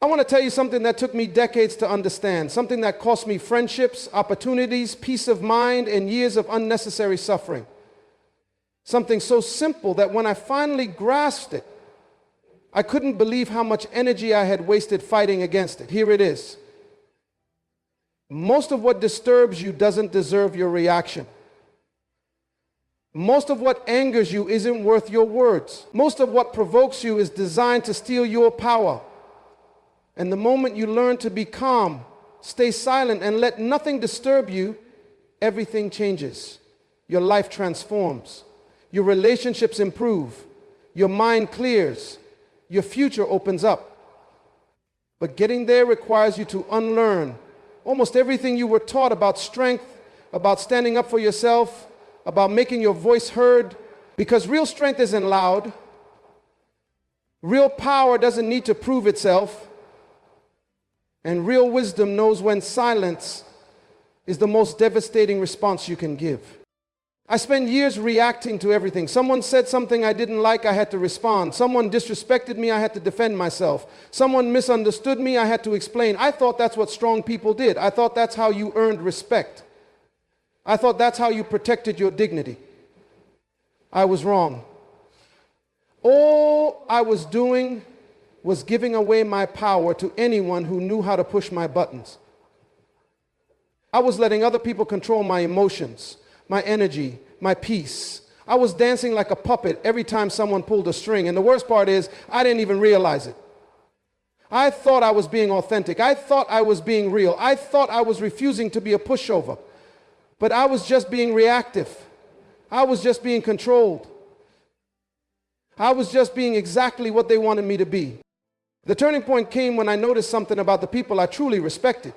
I want to tell you something that took me decades to understand, something that cost me friendships, opportunities, peace of mind, and years of unnecessary suffering. Something so simple that when I finally grasped it, I couldn't believe how much energy I had wasted fighting against it. Here it is. Most of what disturbs you doesn't deserve your reaction. Most of what angers you isn't worth your words. Most of what provokes you is designed to steal your power. And the moment you learn to be calm, stay silent, and let nothing disturb you, everything changes. Your life transforms. Your relationships improve. Your mind clears. Your future opens up. But getting there requires you to unlearn almost everything you were taught about strength, about standing up for yourself, about making your voice heard, because real strength isn't loud. Real power doesn't need to prove itself. And real wisdom knows when silence is the most devastating response you can give. I spent years reacting to everything. Someone said something I didn't like, I had to respond. Someone disrespected me, I had to defend myself. Someone misunderstood me, I had to explain. I thought that's what strong people did. I thought that's how you earned respect. I thought that's how you protected your dignity. I was wrong. All I was doing was giving away my power to anyone who knew how to push my buttons. I was letting other people control my emotions, my energy, my peace. I was dancing like a puppet every time someone pulled a string. And the worst part is, I didn't even realize it. I thought I was being authentic. I thought I was being real. I thought I was refusing to be a pushover. But I was just being reactive. I was just being controlled. I was just being exactly what they wanted me to be. The turning point came when I noticed something about the people I truly respected.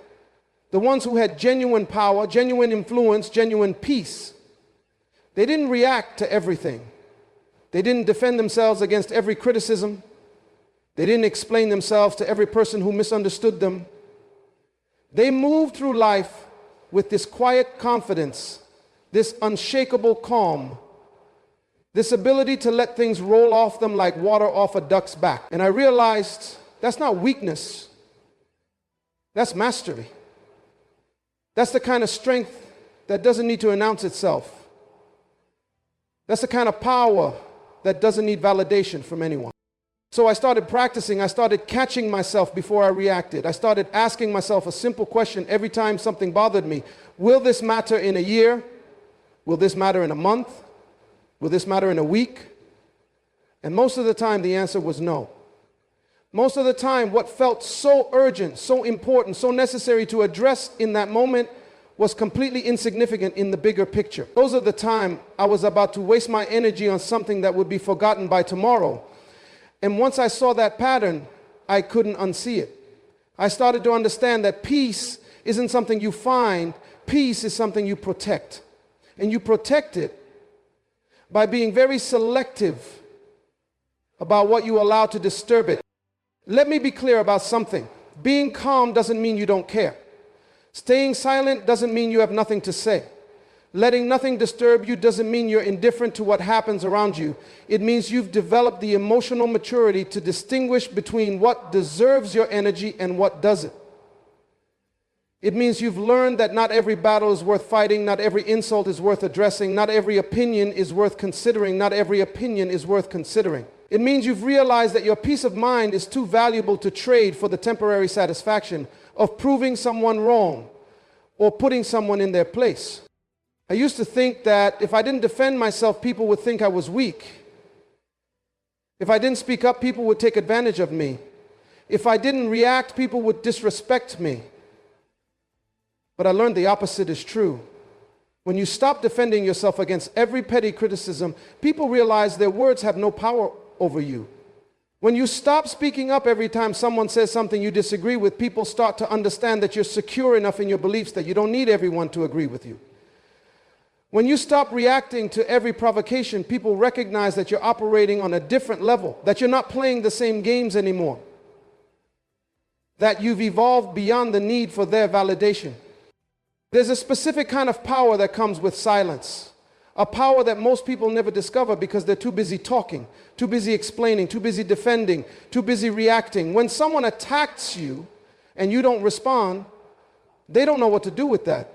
The ones who had genuine power, genuine influence, genuine peace. They didn't react to everything. They didn't defend themselves against every criticism. They didn't explain themselves to every person who misunderstood them. They moved through life with this quiet confidence, this unshakable calm, this ability to let things roll off them like water off a duck's back. And I realized that's not weakness. That's mastery. That's the kind of strength that doesn't need to announce itself. That's the kind of power that doesn't need validation from anyone. So I started practicing. I started catching myself before I reacted. I started asking myself a simple question every time something bothered me. Will this matter in a year? Will this matter in a month? Will this matter in a week? And most of the time, the answer was no. Most of the time, what felt so urgent, so important, so necessary to address in that moment was completely insignificant in the bigger picture. Those are the time I was about to waste my energy on something that would be forgotten by tomorrow. And once I saw that pattern, I couldn't unsee it. I started to understand that peace isn't something you find. Peace is something you protect. And you protect it by being very selective about what you allow to disturb it. Let me be clear about something. Being calm doesn't mean you don't care. Staying silent doesn't mean you have nothing to say. Letting nothing disturb you doesn't mean you're indifferent to what happens around you. It means you've developed the emotional maturity to distinguish between what deserves your energy and what doesn't. It means you've learned that not every battle is worth fighting, not every insult is worth addressing, not every opinion is worth considering, not every opinion is worth considering. It means you've realized that your peace of mind is too valuable to trade for the temporary satisfaction of proving someone wrong or putting someone in their place. I used to think that if I didn't defend myself, people would think I was weak. If I didn't speak up, people would take advantage of me. If I didn't react, people would disrespect me. But I learned the opposite is true. When you stop defending yourself against every petty criticism, people realize their words have no power over you. When you stop speaking up every time someone says something you disagree with, people start to understand that you're secure enough in your beliefs that you don't need everyone to agree with you. When you stop reacting to every provocation, people recognize that you're operating on a different level, that you're not playing the same games anymore, that you've evolved beyond the need for their validation. There's a specific kind of power that comes with silence, A power that most people never discover because they're too busy talking, too busy explaining, too busy defending, too busy reacting. When someone attacks you and you don't respond, they don't know what to do with that.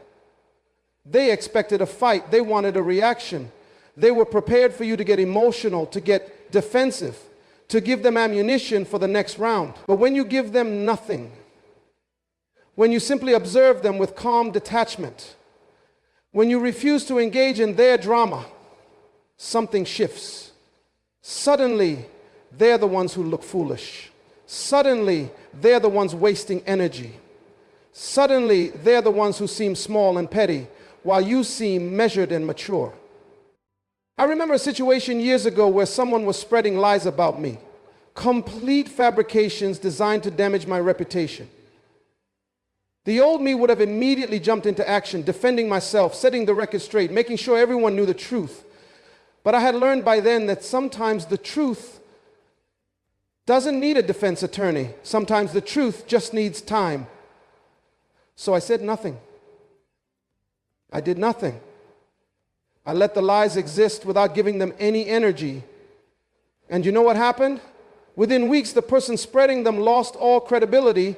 They expected a fight. They wanted a reaction. They were prepared for you to get emotional, to get defensive, to give them ammunition for the next round. But when you give them nothing, when you simply observe them with calm detachment, when you refuse to engage in their drama, something shifts. Suddenly, they're the ones who look foolish. Suddenly, they're the ones wasting energy. Suddenly, they're the ones who seem small and petty, while you seem measured and mature. I remember a situation years ago where someone was spreading lies about me, complete fabrications designed to damage my reputation. The old me would have immediately jumped into action, defending myself, setting the record straight, making sure everyone knew the truth. But I had learned by then that sometimes the truth doesn't need a defense attorney. Sometimes the truth just needs time. So I said nothing. I did nothing. I let the lies exist without giving them any energy. And you know what happened? Within weeks, the person spreading them lost all credibility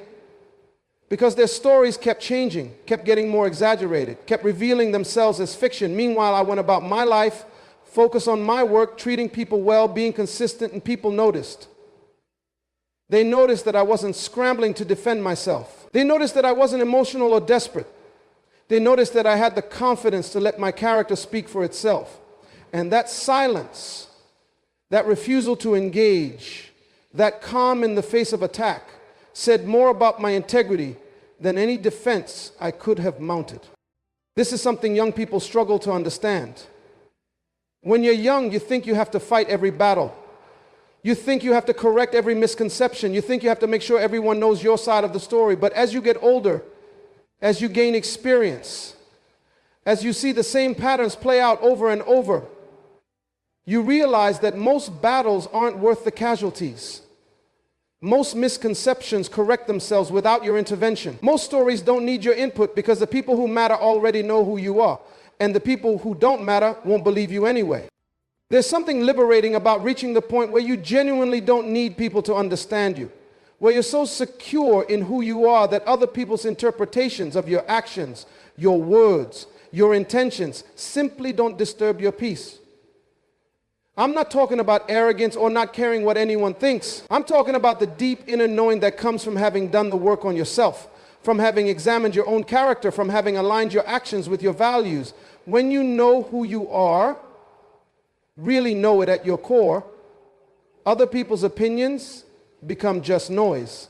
because their stories kept changing, kept getting more exaggerated, kept revealing themselves as fiction. Meanwhile, I went about my life, focused on my work, treating people well, being consistent, and people noticed. They noticed that I wasn't scrambling to defend myself. They noticed that I wasn't emotional or desperate. They noticed that I had the confidence to let my character speak for itself. And that silence, that refusal to engage, that calm in the face of attack, said more about my integrity than any defense I could have mounted. This is something young people struggle to understand. When you're young, you think you have to fight every battle. You think you have to correct every misconception. You think you have to make sure everyone knows your side of the story. But as you get older, as you gain experience, as you see the same patterns play out over and over, you realize that most battles aren't worth the casualties. Most misconceptions correct themselves without your intervention. Most stories don't need your input because the people who matter already know who you are, and the people who don't matter won't believe you anyway. There's something liberating about reaching the point where you genuinely don't need people to understand you, where you're so secure in who you are that other people's interpretations of your actions, your words, your intentions simply don't disturb your peace. I'm not talking about arrogance or not caring what anyone thinks. I'm talking about the deep inner knowing that comes from having done the work on yourself, from having examined your own character, from having aligned your actions with your values. When you know who you are, really know it at your core, other people's opinions become just noise.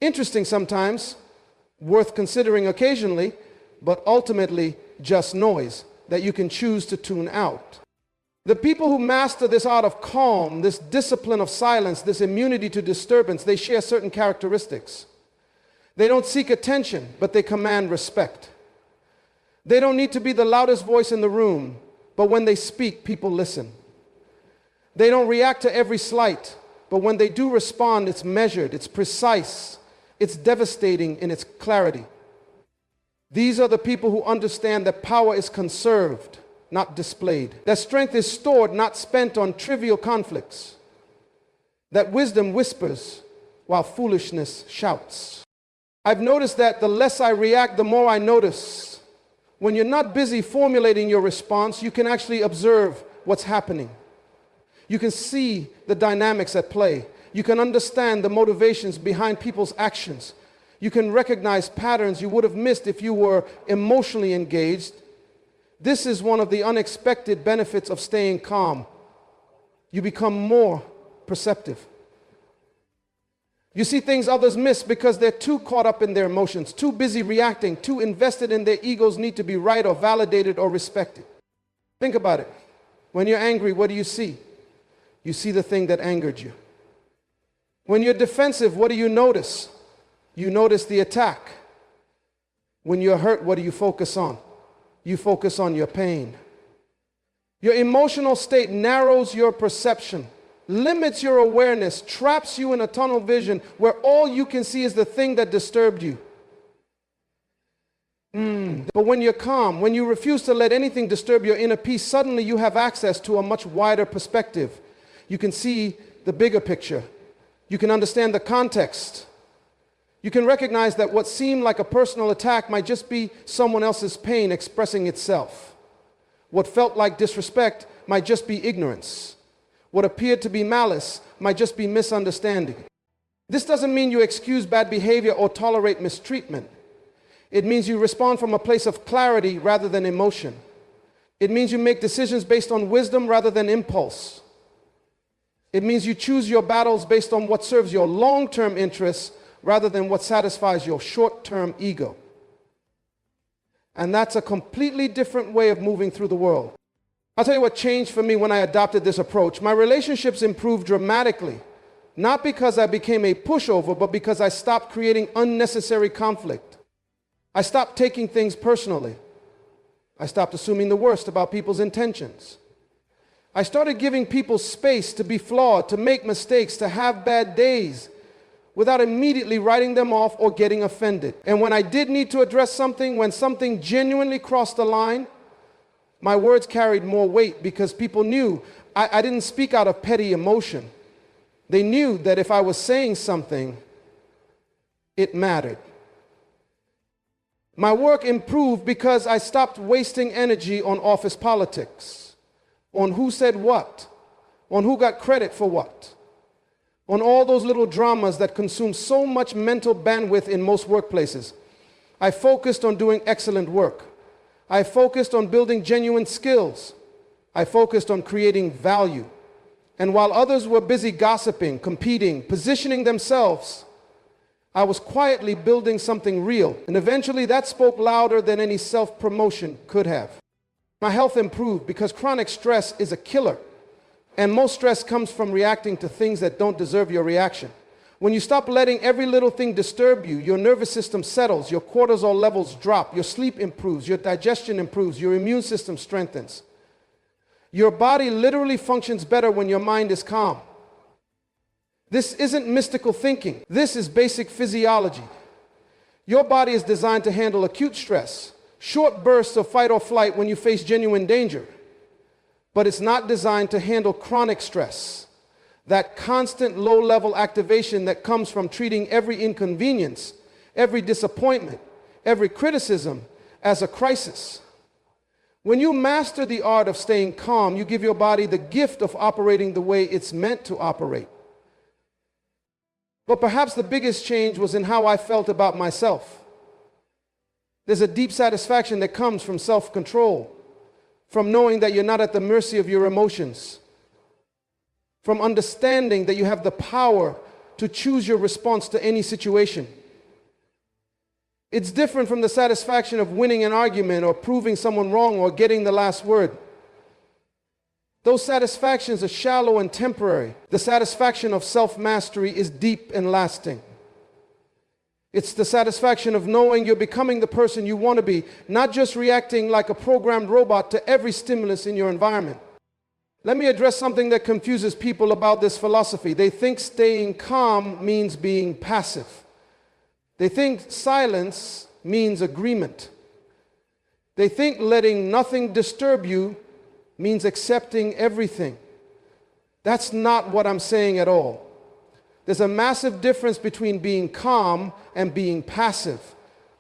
Interesting sometimes, worth considering occasionally, but ultimately just noise that you can choose to tune out. The people who master this art of calm, this discipline of silence, this immunity to disturbance, they share certain characteristics. They don't seek attention, but they command respect. They don't need to be the loudest voice in the room, but when they speak, people listen. They don't react to every slight, but when they do respond, it's measured, it's precise, it's devastating in its clarity. These are the people who understand that power is conserved, not displayed. That strength is stored, not spent on trivial conflicts. That wisdom whispers while foolishness shouts. I've noticed that the less I react, the more I notice. When you're not busy formulating your response, you can actually observe what's happening. You can see the dynamics at play. You can understand the motivations behind people's actions. You can recognize patterns you would have missed if you were emotionally engaged. This is one of the unexpected benefits of staying calm. You become more perceptive. You see things others miss because they're too caught up in their emotions, too busy reacting, too invested in their egos need to be right or validated or respected. Think about it. When you're angry, what do you see? You see the thing that angered you. When you're defensive, what do you notice? You notice the attack. When you're hurt, what do you focus on? You focus on your pain. Your emotional state narrows your perception, limits your awareness, traps you in a tunnel vision where all you can see is the thing that disturbed you. But when you're calm, when you refuse to let anything disturb your inner peace, suddenly you have access to a much wider perspective. You can see the bigger picture. You can understand the context. You can recognize that what seemed like a personal attack might just be someone else's pain expressing itself. What felt like disrespect might just be ignorance. What appeared to be malice might just be misunderstanding. This doesn't mean you excuse bad behavior or tolerate mistreatment. It means you respond from a place of clarity rather than emotion. It means you make decisions based on wisdom rather than impulse. It means you choose your battles based on what serves your long-term interests rather than what satisfies your short-term ego. And that's a completely different way of moving through the world. I'll tell you what changed for me when I adopted this approach. My relationships improved dramatically, not because I became a pushover, but because I stopped creating unnecessary conflict. I stopped taking things personally. I stopped assuming the worst about people's intentions. I started giving people space to be flawed, to make mistakes, to have bad days, without immediately writing them off or getting offended. And when I did need to address something, when something genuinely crossed the line, my words carried more weight because people knew I didn't speak out of petty emotion. They knew that if I was saying something, it mattered. My work improved because I stopped wasting energy on office politics, on who said what, on who got credit for what, on all those little dramas that consume so much mental bandwidth in most workplaces. I focused on doing excellent work. I focused on building genuine skills. I focused on creating value. And while others were busy gossiping, competing, positioning themselves, I was quietly building something real. And eventually that spoke louder than any self-promotion could have. My health improved because chronic stress is a killer. And most stress comes from reacting to things that don't deserve your reaction. When you stop letting every little thing disturb you, your nervous system settles, your cortisol levels drop, your sleep improves, your digestion improves, your immune system strengthens. Your body literally functions better when your mind is calm. This isn't mystical thinking. This is basic physiology. Your body is designed to handle acute stress, short bursts of fight or flight when you face genuine danger. But it's not designed to handle chronic stress, that constant low-level activation that comes from treating every inconvenience, every disappointment, every criticism as a crisis. When you master the art of staying calm, you give your body the gift of operating the way it's meant to operate. But perhaps the biggest change was in how I felt about myself. There's a deep satisfaction that comes from self-control, from knowing that you're not at the mercy of your emotions, from understanding that you have the power to choose your response to any situation. It's different from the satisfaction of winning an argument or proving someone wrong or getting the last word. Those satisfactions are shallow and temporary. The satisfaction of self-mastery is deep and lasting. It's the satisfaction of knowing you're becoming the person you want to be, not just reacting like a programmed robot to every stimulus in your environment. Let me address something that confuses people about this philosophy. They think staying calm means being passive. They think silence means agreement. They think letting nothing disturb you means accepting everything. That's not what I'm saying at all. There's a massive difference between being calm and being passive.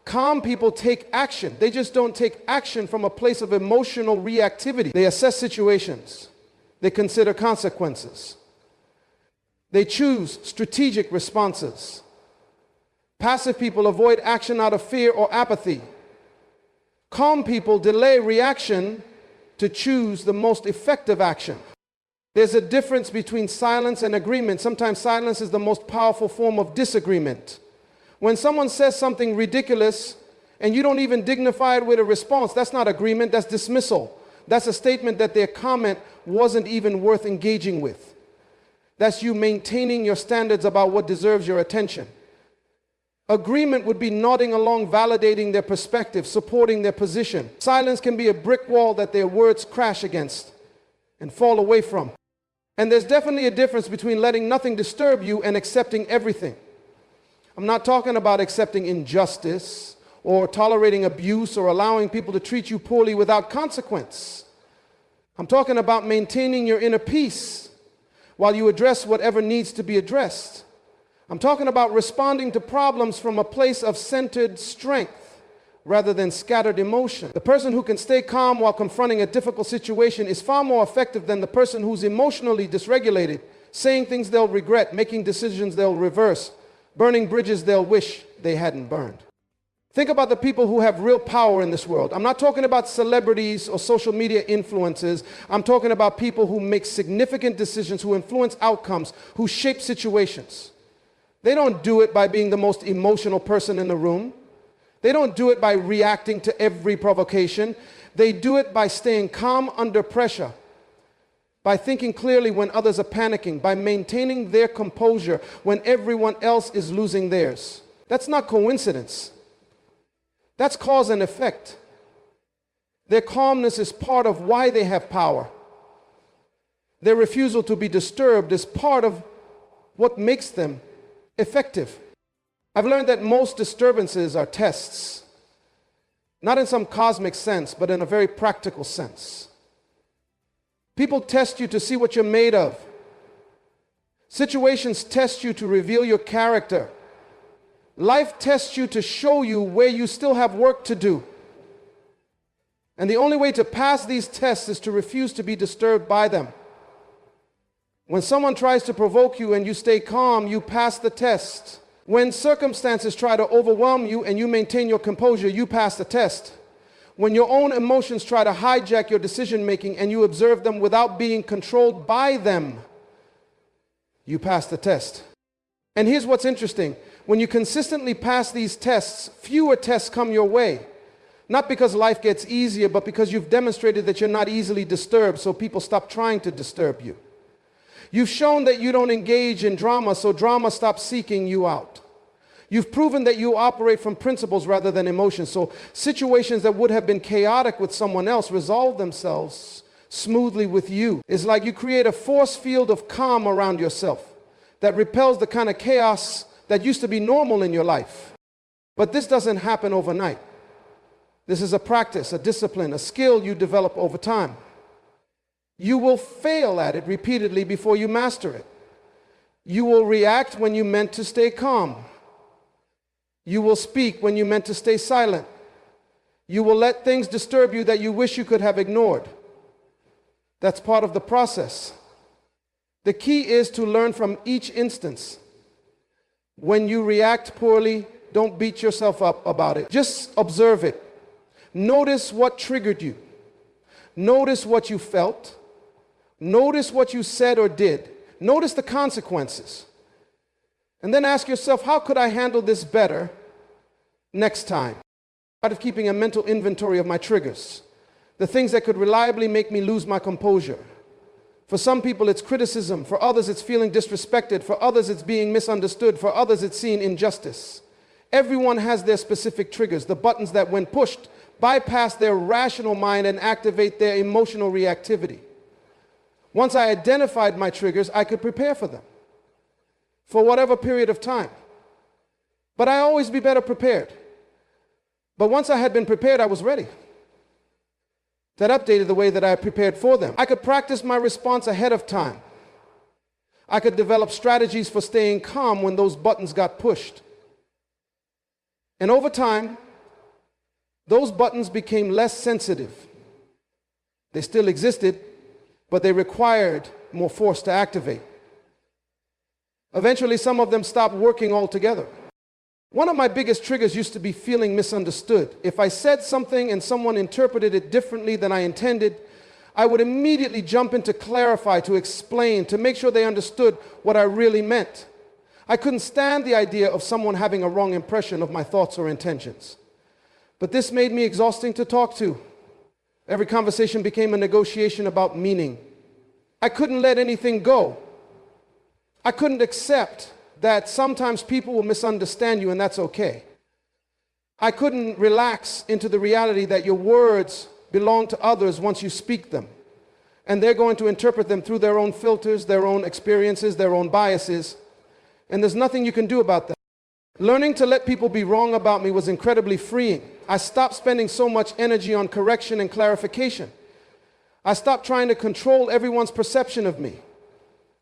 Calm people take action. They just don't take action from a place of emotional reactivity. They assess situations. They consider consequences. They choose strategic responses. Passive people avoid action out of fear or apathy. Calm people delay reaction to choose the most effective action. There's a difference between silence and agreement. Sometimes silence is the most powerful form of disagreement. When someone says something ridiculous and you don't even dignify it with a response, that's not agreement, that's dismissal. That's a statement that their comment wasn't even worth engaging with. That's you maintaining your standards about what deserves your attention. Agreement would be nodding along, validating their perspective, supporting their position. Silence can be a brick wall that their words crash against and fall away from. And there's definitely a difference between letting nothing disturb you and accepting everything. I'm not talking about accepting injustice or tolerating abuse or allowing people to treat you poorly without consequence. I'm talking about maintaining your inner peace while you address whatever needs to be addressed. I'm talking about responding to problems from a place of centered strength rather than scattered emotion. The person who can stay calm while confronting a difficult situation is far more effective than the person who's emotionally dysregulated, saying things they'll regret, making decisions they'll reverse, burning bridges they'll wish they hadn't burned. Think about the people who have real power in this world. I'm not talking about celebrities or social media influencers. I'm talking about people who make significant decisions, who influence outcomes, who shape situations. They don't do it by being the most emotional person in the room. They don't do it by reacting to every provocation. They do it by staying calm under pressure, by thinking clearly when others are panicking, by maintaining their composure when everyone else is losing theirs. That's not coincidence. That's cause and effect. Their calmness is part of why they have power. Their refusal to be disturbed is part of what makes them effective. I've learned that most disturbances are tests, not in some cosmic sense, but in a very practical sense. People test you to see what you're made of. Situations test you to reveal your character. Life tests you to show you where you still have work to do. And the only way to pass these tests is to refuse to be disturbed by them. When someone tries to provoke you and you stay calm, you pass the test. When circumstances try to overwhelm you and you maintain your composure, you pass the test. When your own emotions try to hijack your decision making and you observe them without being controlled by them, you pass the test. And here's what's interesting. When you consistently pass these tests, fewer tests come your way. Not because life gets easier, but because you've demonstrated that you're not easily disturbed, so people stop trying to disturb you. You've shown that you don't engage in drama, so drama stops seeking you out. You've proven that you operate from principles rather than emotions, so situations that would have been chaotic with someone else resolve themselves smoothly with you. It's like you create a force field of calm around yourself that repels the kind of chaos that used to be normal in your life. But this doesn't happen overnight. This is a practice, a discipline, a skill you develop over time. You will fail at it repeatedly before you master it. You will react when you meant to stay calm. You will speak when you meant to stay silent. You will let things disturb you that you wish you could have ignored. That's part of the process. The key is to learn from each instance. When you react poorly, don't beat yourself up about it. Just observe it. Notice what triggered you. Notice what you felt. Notice what you said or did. Notice the consequences. And then ask yourself, how could I handle this better next time? Out of keeping a mental inventory of my triggers, the things that could reliably make me lose my composure. For some people, it's criticism. For others, it's feeling disrespected. For others, it's being misunderstood. For others, it's seeing injustice. Everyone has their specific triggers, the buttons that, when pushed, bypass their rational mind and activate their emotional reactivity. Once I identified my triggers, I could prepare for them for whatever period of time. But I always be better prepared. But once I had been prepared, I was ready. That updated the way that I prepared for them. I could practice my response ahead of time. I could develop strategies for staying calm when those buttons got pushed. And over time, those buttons became less sensitive. They still existed, but they required more force to activate. Eventually, some of them stopped working altogether. One of my biggest triggers used to be feeling misunderstood. If I said something and someone interpreted it differently than I intended, I would immediately jump in to clarify, to explain, to make sure they understood what I really meant. I couldn't stand the idea of someone having a wrong impression of my thoughts or intentions. But this made me exhausting to talk to. Every conversation became a negotiation about meaning. I couldn't let anything go. I couldn't accept that sometimes people will misunderstand you, and that's okay. I couldn't relax into the reality that your words belong to others once you speak them, and they're going to interpret them through their own filters, their own experiences, their own biases, and there's nothing you can do about that. Learning to let people be wrong about me was incredibly freeing. I stopped spending so much energy on correction and clarification. I stopped trying to control everyone's perception of me.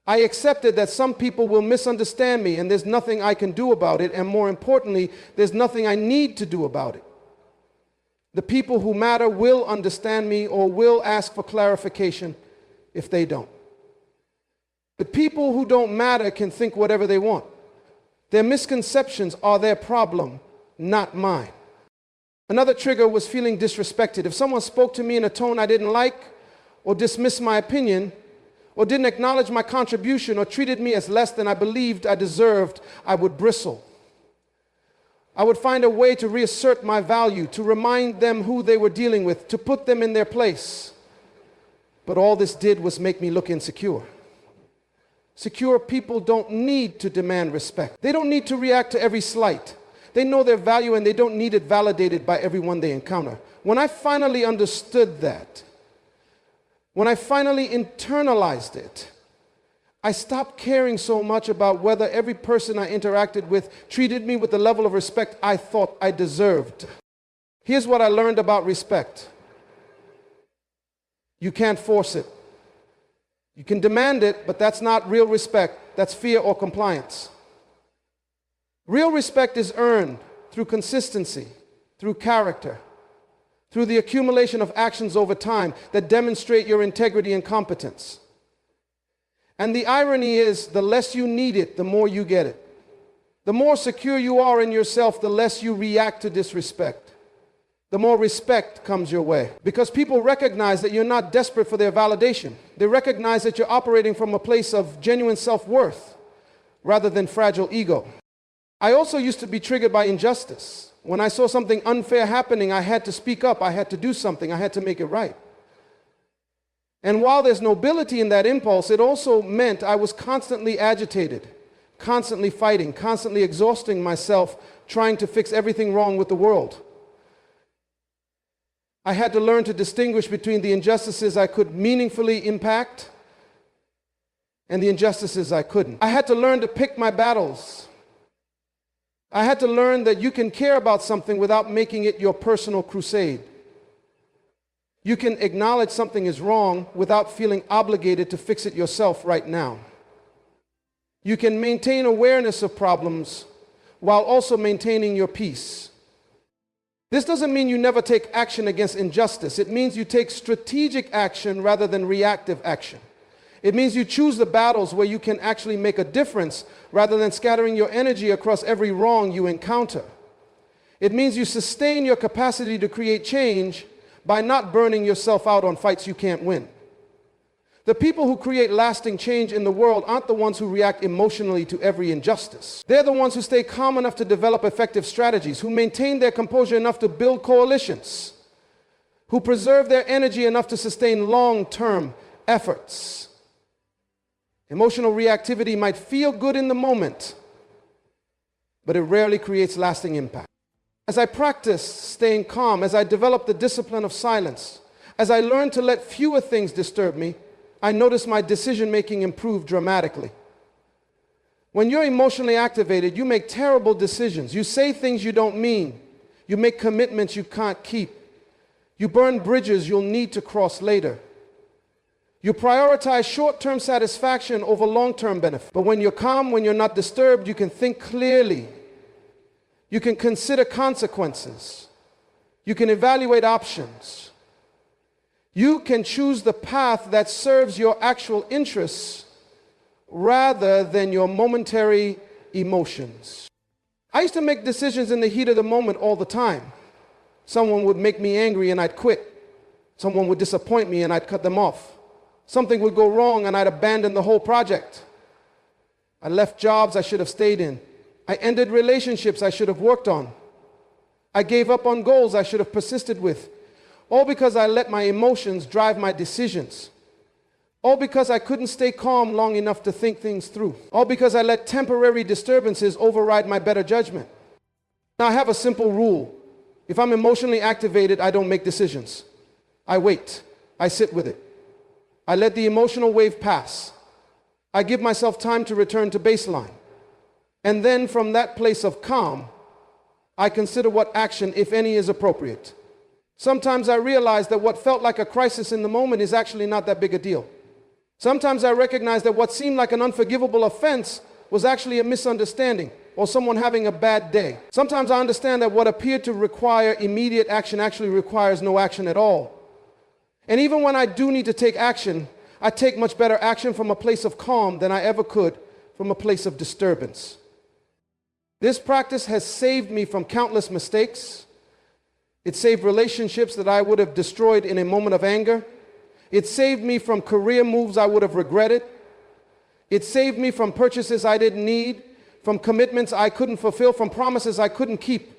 I accepted that some people will misunderstand me and there's nothing I can do about it, and more importantly, there's nothing I need to do about it. The people who matter will understand me or will ask for clarification if they don't. The people who don't matter can think whatever they want. Their misconceptions are their problem, not mine. Another trigger was feeling disrespected. If someone spoke to me in a tone I didn't like, or dismissed my opinion, or didn't acknowledge my contribution, or treated me as less than I believed I deserved, I would bristle. I would find a way to reassert my value, to remind them who they were dealing with, to put them in their place. But all this did was make me look insecure. Secure people don't need to demand respect. They don't need to react to every slight. They know their value and they don't need it validated by everyone they encounter. When I finally understood that, when I finally internalized it, I stopped caring so much about whether every person I interacted with treated me with the level of respect I thought I deserved. Here's what I learned about respect. You can't force it. You can demand it, but that's not real respect. That's fear or compliance. Real respect is earned through consistency, through character, through the accumulation of actions over time that demonstrate your integrity and competence. And the irony is, the less you need it, the more you get it. The more secure you are in yourself, the less you react to disrespect. The more respect comes your way. Because people recognize that you're not desperate for their validation. They recognize that you're operating from a place of genuine self-worth rather than fragile ego. I also used to be triggered by injustice. When I saw something unfair happening, I had to speak up, I had to do something, I had to make it right. And while there's nobility in that impulse, it also meant I was constantly agitated, constantly fighting, constantly exhausting myself, trying to fix everything wrong with the world. I had to learn to distinguish between the injustices I could meaningfully impact and the injustices I couldn't. I had to learn to pick my battles. I had to learn that you can care about something without making it your personal crusade. You can acknowledge something is wrong without feeling obligated to fix it yourself right now. You can maintain awareness of problems while also maintaining your peace. This doesn't mean you never take action against injustice. It means you take strategic action rather than reactive action. It means you choose the battles where you can actually make a difference rather than scattering your energy across every wrong you encounter. It means you sustain your capacity to create change by not burning yourself out on fights you can't win. The people who create lasting change in the world aren't the ones who react emotionally to every injustice. They're the ones who stay calm enough to develop effective strategies, who maintain their composure enough to build coalitions, who preserve their energy enough to sustain long-term efforts. Emotional reactivity might feel good in the moment, but it rarely creates lasting impact. As I practiced staying calm, as I developed the discipline of silence, as I learned to let fewer things disturb me, I noticed my decision-making improve dramatically. When you're emotionally activated, you make terrible decisions. You say things you don't mean. You make commitments you can't keep. You burn bridges you'll need to cross later. You prioritize short-term satisfaction over long-term benefit. But when you're calm, when you're not disturbed, you can think clearly. You can consider consequences. You can evaluate options. You can choose the path that serves your actual interests rather than your momentary emotions. I used to make decisions in the heat of the moment all the time. Someone would make me angry and I'd quit. Someone would disappoint me and I'd cut them off. Something would go wrong and I'd abandon the whole project. I left jobs I should have stayed in. I ended relationships I should have worked on. I gave up on goals I should have persisted with. All because I let my emotions drive my decisions. All because I couldn't stay calm long enough to think things through. All because I let temporary disturbances override my better judgment. Now I have a simple rule. If I'm emotionally activated, I don't make decisions. I wait. I sit with it. I let the emotional wave pass. I give myself time to return to baseline. And then from that place of calm, I consider what action, if any, is appropriate. Sometimes I realize that what felt like a crisis in the moment is actually not that big a deal. Sometimes I recognize that what seemed like an unforgivable offense was actually a misunderstanding or someone having a bad day. Sometimes I understand that what appeared to require immediate action actually requires no action at all. And even when I do need to take action, I take much better action from a place of calm than I ever could from a place of disturbance. This practice has saved me from countless mistakes. It saved relationships that I would have destroyed in a moment of anger. It saved me from career moves I would have regretted. It saved me from purchases I didn't need, from commitments I couldn't fulfill, from promises I couldn't keep.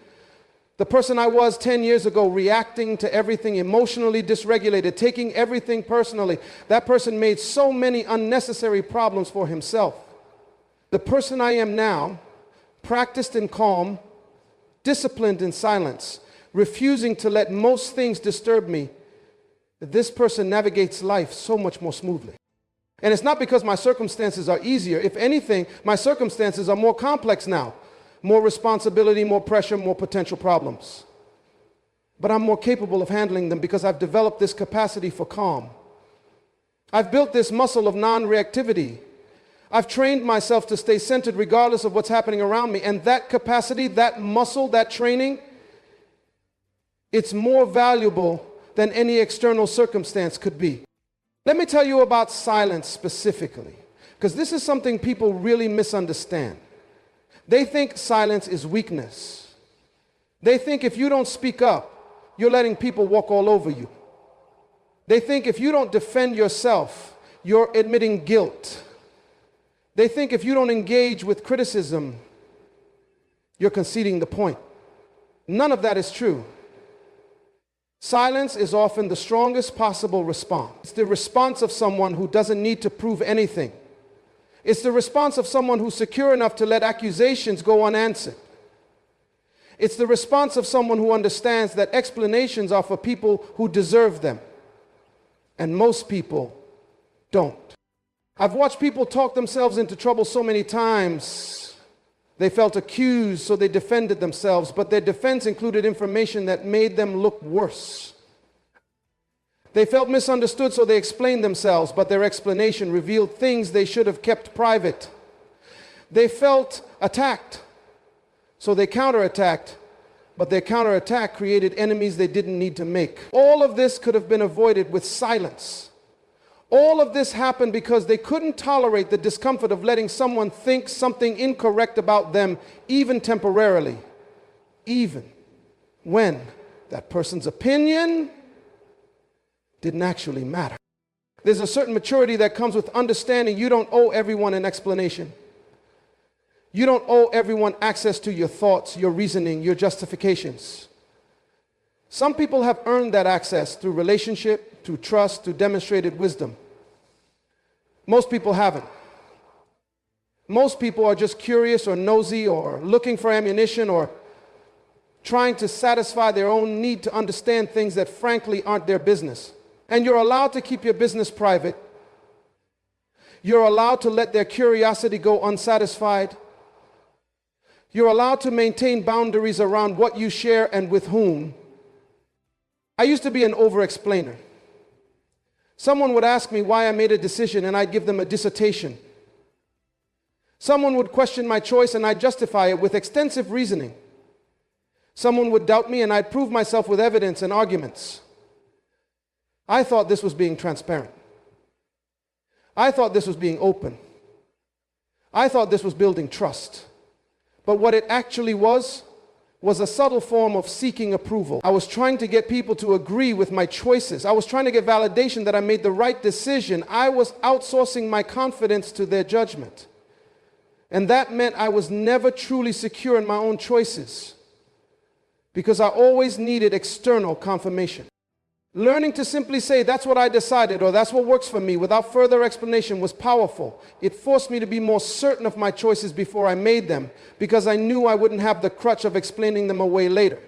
The person I was 10 years ago, reacting to everything, emotionally dysregulated, taking everything personally, that person made so many unnecessary problems for himself. The person I am now, practiced in calm, disciplined in silence, refusing to let most things disturb me, this person navigates life so much more smoothly. And it's not because my circumstances are easier. If anything, my circumstances are more complex now. More responsibility, more pressure, more potential problems. But I'm more capable of handling them because I've developed this capacity for calm. I've built this muscle of non-reactivity. I've trained myself to stay centered regardless of what's happening around me. And that capacity, that muscle, that training, it's more valuable than any external circumstance could be. Let me tell you about silence specifically, because this is something people really misunderstand. They think silence is weakness. They think if you don't speak up, you're letting people walk all over you. They think if you don't defend yourself, you're admitting guilt. They think if you don't engage with criticism, you're conceding the point. None of that is true. Silence is often the strongest possible response. It's the response of someone who doesn't need to prove anything. It's the response of someone who's secure enough to let accusations go unanswered. It's the response of someone who understands that explanations are for people who deserve them. And most people don't. I've watched people talk themselves into trouble so many times. They felt accused, so they defended themselves, but their defense included information that made them look worse. They felt misunderstood, so they explained themselves, but their explanation revealed things they should have kept private. They felt attacked, so they counterattacked, but their counterattack created enemies they didn't need to make. All of this could have been avoided with silence. All of this happened because they couldn't tolerate the discomfort of letting someone think something incorrect about them, even temporarily, even when that person's opinion didn't actually matter. There's a certain maturity that comes with understanding you don't owe everyone an explanation. You don't owe everyone access to your thoughts, your reasoning, your justifications. Some people have earned that access through relationship, through trust, through demonstrated wisdom. Most people haven't. Most people are just curious or nosy or looking for ammunition or trying to satisfy their own need to understand things that frankly aren't their business. And you're allowed to keep your business private. You're allowed to let their curiosity go unsatisfied. You're allowed to maintain boundaries around what you share and with whom. I used to be an over-explainer. Someone would ask me why I made a decision and I'd give them a dissertation. Someone would question my choice and I'd justify it with extensive reasoning. Someone would doubt me and I'd prove myself with evidence and arguments. I thought this was being transparent. I thought this was being open. I thought this was building trust. But what it actually was a subtle form of seeking approval. I was trying to get people to agree with my choices. I was trying to get validation that I made the right decision. I was outsourcing my confidence to their judgment. And that meant I was never truly secure in my own choices because I always needed external confirmation. Learning to simply say, that's what I decided, or that's what works for me, without further explanation was powerful. It forced me to be more certain of my choices before I made them, because I knew I wouldn't have the crutch of explaining them away later.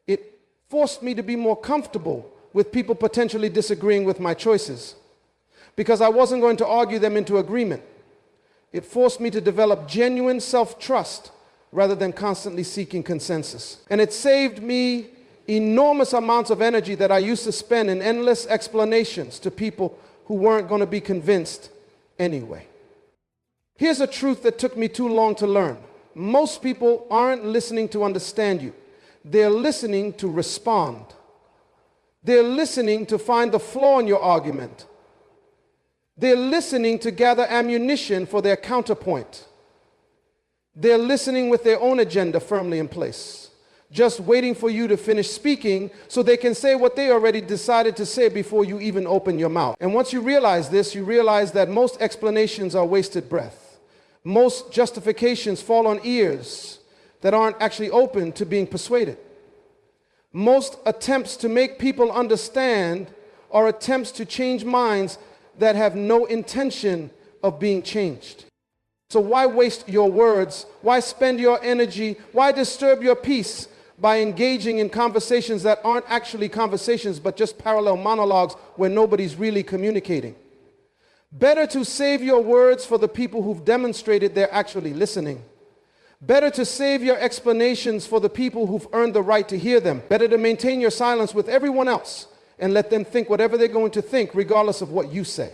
It forced me to be more comfortable with people potentially disagreeing with my choices, because I wasn't going to argue them into agreement. It forced me to develop genuine self-trust rather than constantly seeking consensus. And it saved me enormous amounts of energy that I used to spend in endless explanations to people who weren't going to be convinced anyway. Here's a truth that took me too long to learn. Most people aren't listening to understand you. They're listening to respond. They're listening to find the flaw in your argument. They're listening to gather ammunition for their counterpoint. They're listening with their own agenda firmly in place, just waiting for you to finish speaking so they can say what they already decided to say before you even open your mouth. And once you realize this, you realize that most explanations are wasted breath. Most justifications fall on ears that aren't actually open to being persuaded. Most attempts to make people understand are attempts to change minds that have no intention of being changed. So why waste your words? Why spend your energy? Why disturb your peace by engaging in conversations that aren't actually conversations but just parallel monologues where nobody's really communicating? Better to save your words for the people who've demonstrated they're actually listening. Better to save your explanations for the people who've earned the right to hear them. Better to maintain your silence with everyone else and let them think whatever they're going to think, regardless of what you say.